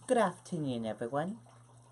Good afternoon, everyone.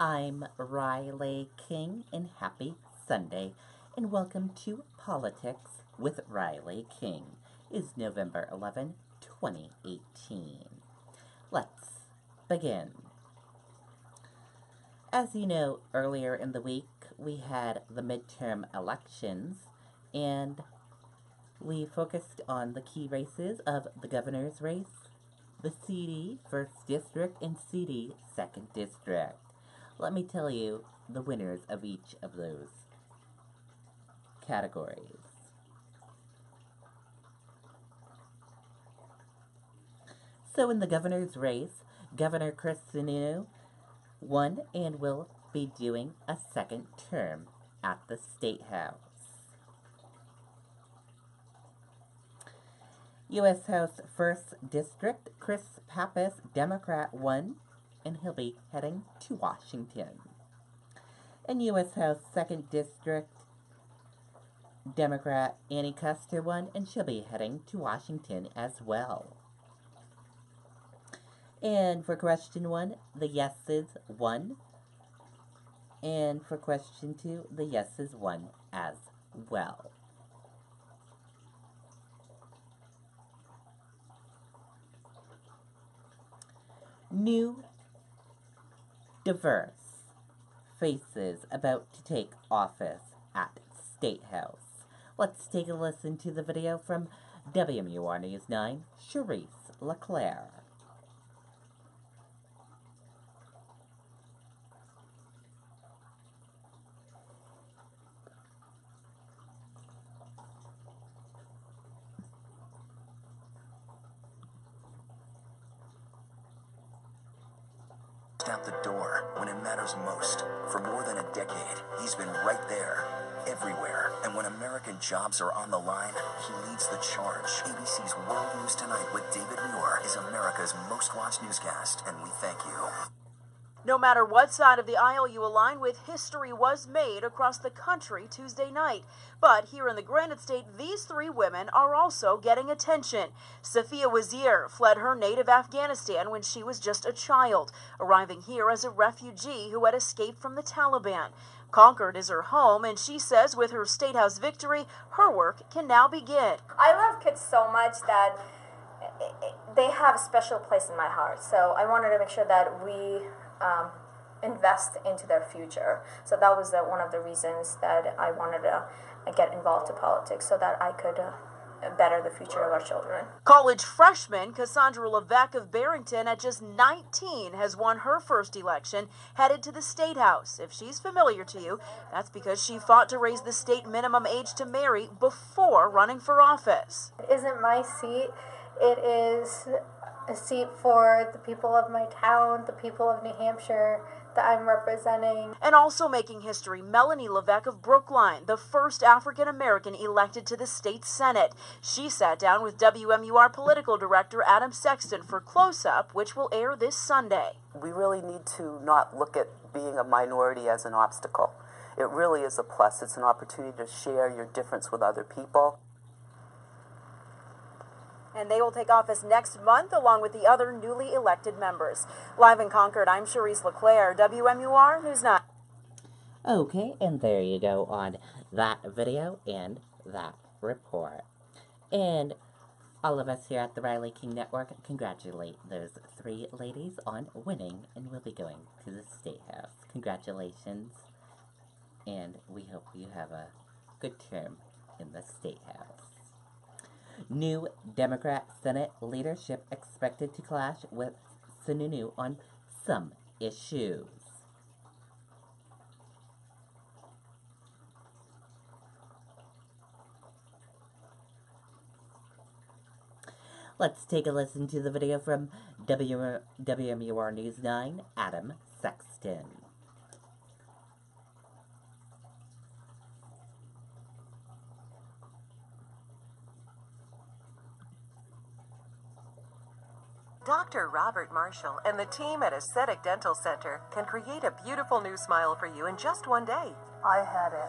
I'm Riley King, and happy Sunday, and welcome to Politics with Riley King. It's November 11, 2018. Let's begin. As you know, earlier in the week, we had the midterm elections, and we focused on the key races of the governor's race, the CD 1st District, and CD 2nd District. Let me tell you the winners of each of those categories. So in the governor's race, Governor Chris Sununu won and will be doing a second term at the State House. U.S. House 1st District, Chris Pappas, Democrat, won, and he'll be heading to Washington. In U.S. House 2nd District, Democrat Annie Custer won, and she'll be heading to Washington as well. And for question 1, the yeses won. And for question 2, the yeses won as well. New, diverse faces about to take office at State House. Let's take a listen to the video from WMUR News 9, Charisse LeClaire. Out the door when it matters most. For more than a decade, he's been right there, everywhere. And when American jobs are on the line, he leads the charge. ABC's World News Tonight with David Muir is America's most watched newscast, and we thank you. No matter what side of the aisle you align with, history was made across the country Tuesday night. But here in the Granite State, these three women are also getting attention. Safia Wazir fled her native Afghanistan when she was just a child, arriving here as a refugee who had escaped from the Taliban. Concord is her home, and she says with her State House victory, her work can now begin. I love kids so much that they have a special place in my heart. So I wanted to make sure that we invest into their future. So that was one of the reasons that I wanted to get involved in politics, so that I could better the future of our children. College freshman Cassandra Levesque of Barrington, at just 19, has won her first election, headed to the State House. If she's familiar to you, that's because she fought to raise the state minimum age to marry before running for office. It isn't my seat. It is a seat for the people of my town, the people of New Hampshire that I'm representing. And also making history, Melanie Levesque of Brookline, the first African-American elected to the state Senate. She sat down with WMUR political director Adam Sexton for Close Up, which will air this Sunday. We really need to not look at being a minority as an obstacle. It really is a plus. It's an opportunity to share your difference with other people. And they will take office next month along with the other newly elected members. Live in Concord, I'm Charisse LeClaire, WMUR News 9. Okay, and there you go on that video and that report. And all of us here at the Riley King Network congratulate those three ladies on winning, and will be going to the State House. Congratulations, and we hope you have a good term in the State House. New Democrat Senate leadership expected to clash with Sununu on some issues. Let's take a listen to the video from WMUR News 9, Adam Sexton. Dr. Robert Marshall and the team at Aesthetic Dental Center can create a beautiful new smile for you in just one day. I had a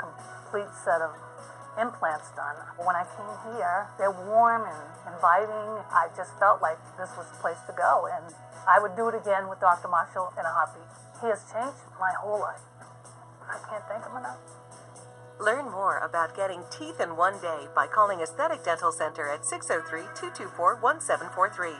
complete set of implants done. When I came here, they're warm and inviting. I just felt like this was the place to go, and I would do it again with Dr. Marshall in a heartbeat. He has changed my whole life. I can't thank him enough. Learn more about getting teeth in one day by calling Aesthetic Dental Center at 603-224-1743.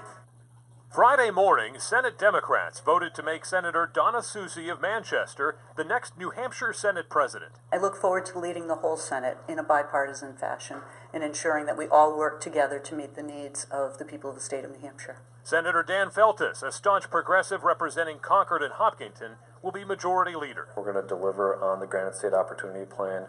Friday morning, Senate Democrats voted to make Senator Donna Susie of Manchester the next New Hampshire Senate president. I look forward to leading the whole Senate in a bipartisan fashion and ensuring that we all work together to meet the needs of the people of the state of New Hampshire. Senator Dan Feltus, a staunch progressive representing Concord and Hopkinton, will be majority leader. We're going to deliver on the Granite State Opportunity Plan,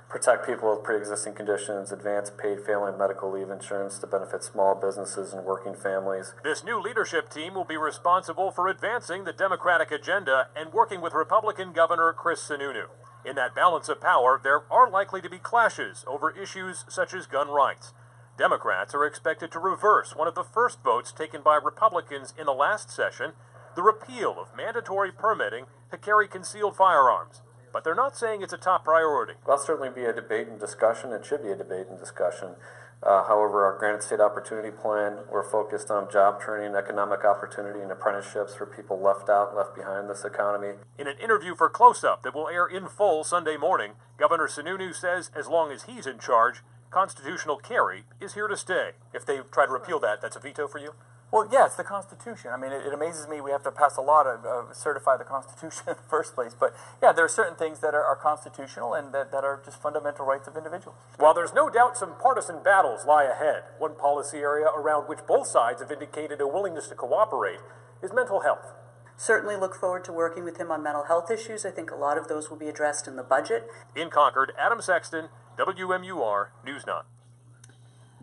protect people with pre-existing conditions, advance paid family and medical leave insurance to benefit small businesses and working families. This new leadership team will be responsible for advancing the Democratic agenda and working with Republican Governor Chris Sununu. In that balance of power, there are likely to be clashes over issues such as gun rights. Democrats are expected to reverse one of the first votes taken by Republicans in the last session, the repeal of mandatory permitting to carry concealed firearms. But they're not saying it's a top priority. That'll certainly be a debate and discussion. It should be a debate and discussion. However, our Granite State Opportunity Plan, we're focused on job training, economic opportunity, and apprenticeships for people left out, left behind in this economy. In an interview for Close Up that will air in full Sunday morning, Governor Sununu says as long as he's in charge, constitutional carry is here to stay. If they try to repeal that, that's a veto for you? Well, yeah, it's the Constitution. I mean, it amazes me we have to pass a law to certify the Constitution in the first place. But yeah, there are certain things that are constitutional and that are just fundamental rights of individuals. While there's no doubt some partisan battles lie ahead, one policy area around which both sides have indicated a willingness to cooperate is mental health. Certainly look forward to working with him on mental health issues. I think a lot of those will be addressed in the budget. In Concord, Adam Sexton, WMUR News 9.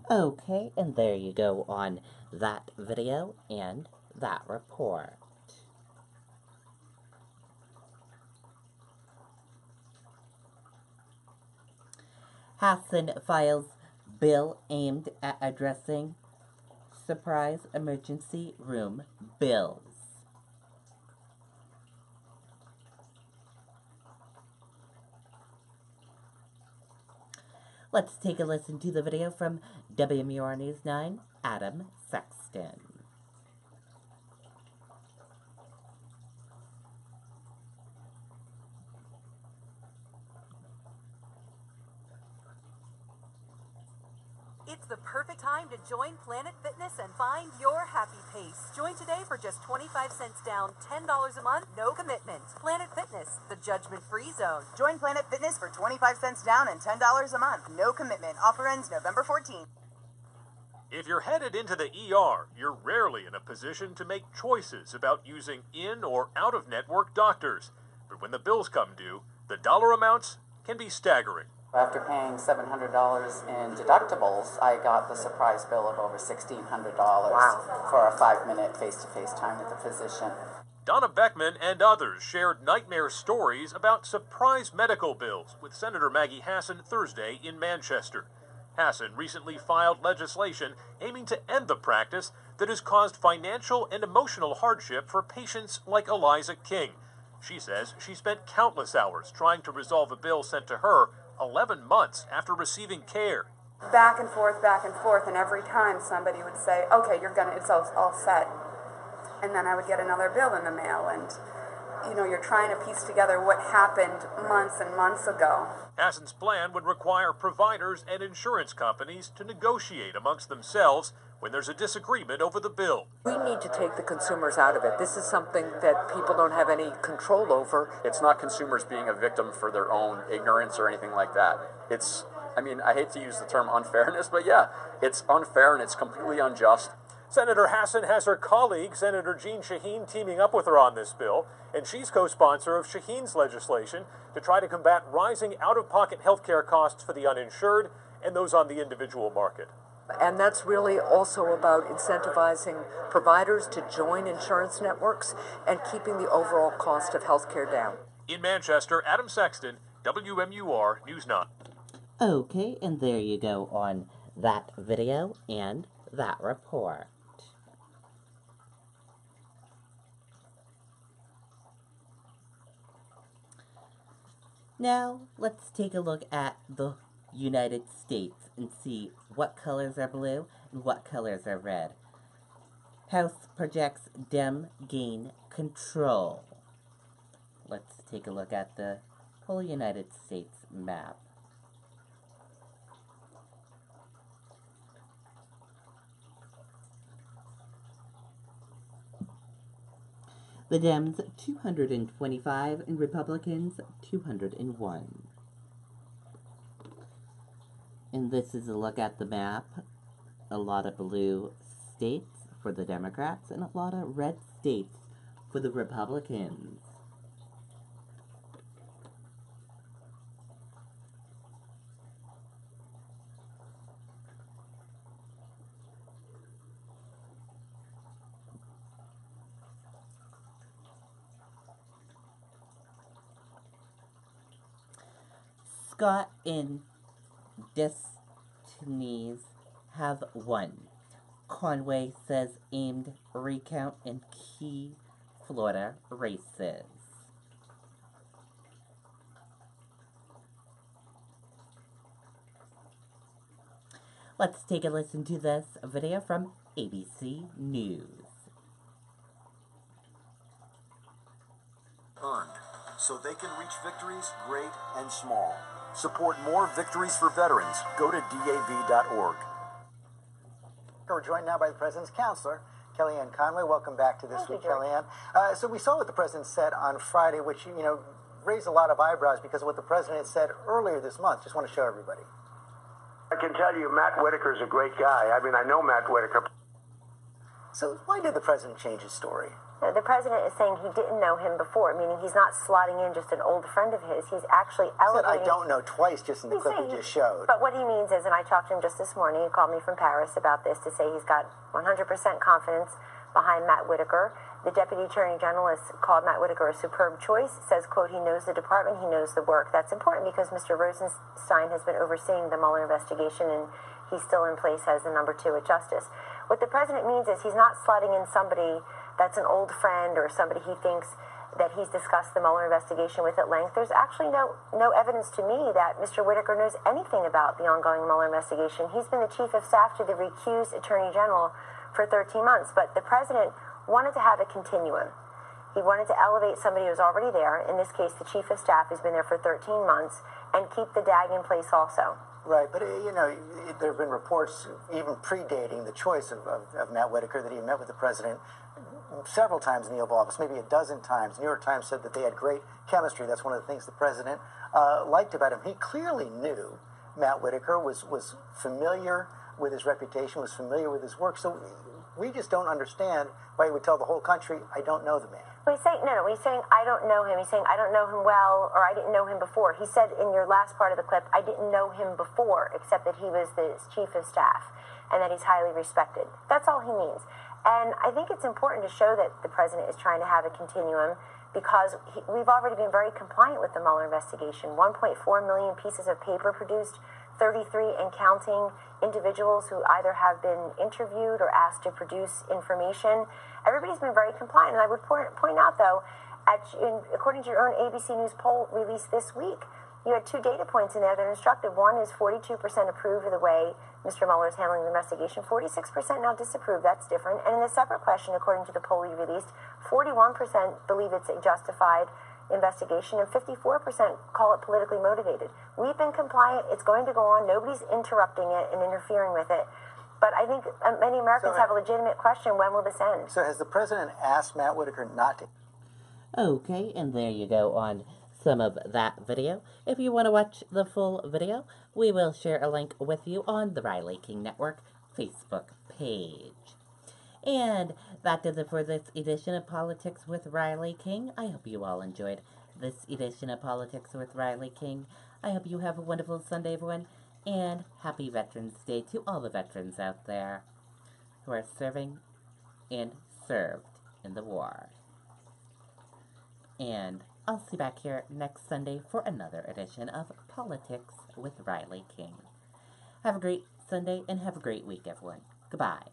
Okay, and there you go on that video and that report. Hassan files bill aimed at addressing surprise emergency room bills. Let's take a listen to the video from WMUR News 9, Adam Sexton. It's the perfect time to join Planet Fitness and find your happy pace. Join today for just 25 cents down, $10 a month, no commitment. Planet Fitness, the judgment-free zone. Join Planet Fitness for 25 cents down and $10 a month, no commitment. Offer ends November 14th. If you're headed into the ER, you're rarely in a position to make choices about using in- or out-of-network doctors. But when the bills come due, the dollar amounts can be staggering. After paying $700 in deductibles, I got the surprise bill of over $1,600 for a 5-minute face-to-face time with the physician. Donna Beckman and others shared nightmare stories about surprise medical bills with Senator Maggie Hassan Thursday in Manchester. Hassan recently filed legislation aiming to end the practice that has caused financial and emotional hardship for patients like Eliza King. She says she spent countless hours trying to resolve a bill sent to her 11 months after receiving care. Back and forth, and every time somebody would say, okay, it's all set. And then I would get another bill in the mail, and you're trying to piece together what happened months and months ago. Hassan's plan would require providers and insurance companies to negotiate amongst themselves when there's a disagreement over the bill. We need to take the consumers out of it. This is something that people don't have any control over. It's not consumers being a victim for their own ignorance or anything like that. I hate to use the term unfairness, but yeah, it's unfair and it's completely unjust. Senator Hassan has her colleague, Senator Jeanne Shaheen, teaming up with her on this bill, and she's co-sponsor of Shaheen's legislation to try to combat rising out-of-pocket health care costs for the uninsured and those on the individual market. And that's really also about incentivizing providers to join insurance networks and keeping the overall cost of health care down. In Manchester, Adam Sexton, WMUR News 9. Okay, and there you go on that video and that report. Now, let's take a look at the United States and see what colors are blue and what colors are red. House projects Dem gain control. Let's take a look at the whole United States map. The Dems 225 and Republicans 201. And this is a look at the map. A lot of blue states for the Democrats and a lot of red states for the Republicans. Scott and Destinies have won. Conway says aimed recount in key Florida races. Let's take a listen to this video from ABC News. Earned, so they can reach victories great and small. Support more victories for veterans. Go to DAV.org. We're joined now by the President's counselor, Kellyanne Conway. Welcome back to This Week, Kellyanne. So we saw what the President said on Friday, which, raised a lot of eyebrows because of what the President said earlier this month. Just want to show everybody. I can tell you Matt Whitaker's a great guy. I mean, I know Matt Whitaker. So why did the President change his story? The President is saying he didn't know him before, meaning he's not slotting in just an old friend of his. He's actually elevating... He said, I don't know twice, just in the clip he just showed. But what he means is, and I talked to him just this morning, he called me from Paris about this to say he's got 100% confidence behind Matt Whitaker. The Deputy Attorney General has called Matt Whitaker a superb choice, says, quote, he knows the department, he knows the work. That's important because Mr. Rosenstein has been overseeing the Mueller investigation, and he's still in place as the number 2 at Justice. What the President means is he's not slotting in somebody that's an old friend or somebody he thinks that he's discussed the Mueller investigation with at length. There's actually no evidence to me that Mr. Whitaker knows anything about the ongoing Mueller investigation. He's been the Chief of Staff to the recused Attorney General for 13 months, but the President wanted to have a continuum. He wanted to elevate somebody who was already there, in this case the Chief of Staff who's been there for 13 months, and keep the DAG in place also. Right, but there have been reports even predating the choice of Matt Whitaker that he met with the President several times in the Oval Office, maybe a dozen times. New York Times said that they had great chemistry. That's one of the things the President liked about him. He clearly knew Matt Whitaker, was familiar with his reputation, was familiar with his work. So we just don't understand why he would tell the whole country, I don't know the man. Well, he's saying, he's saying, I don't know him. He's saying, I don't know him well, or I didn't know him before. He said in your last part of the clip, I didn't know him before, except that he was the Chief of Staff and that he's highly respected. That's all he means. And I think it's important to show that the President is trying to have a continuum because we've already been very compliant with the Mueller investigation. 1.4 million pieces of paper produced, 33 and counting individuals who either have been interviewed or asked to produce information. Everybody's been very compliant. And I would point out, though, according to your own ABC News poll released this week, you had 2 data points in there that are instructive. One is 42% approve of the way Mr. Mueller is handling the investigation. 46% now disapprove. That's different. And in a separate question, according to the poll we released, 41% believe it's a justified investigation, and 54% call it politically motivated. We've been compliant. It's going to go on. Nobody's interrupting it and interfering with it. But I think many Americans have a legitimate question, when will this end? So has the President asked Matt Whitaker not to? Okay, and there you go on some of that video. If you want to watch the full video, we will share a link with you on the Riley King Network Facebook page. And that does it for this edition of Politics with Riley King. I hope you all enjoyed this edition of Politics with Riley King. I hope you have a wonderful Sunday, everyone, and happy Veterans Day to all the veterans out there who are serving and served in the war. And I'll see you back here next Sunday for another edition of Politics with Riley King. Have a great Sunday and have a great week, everyone. Goodbye.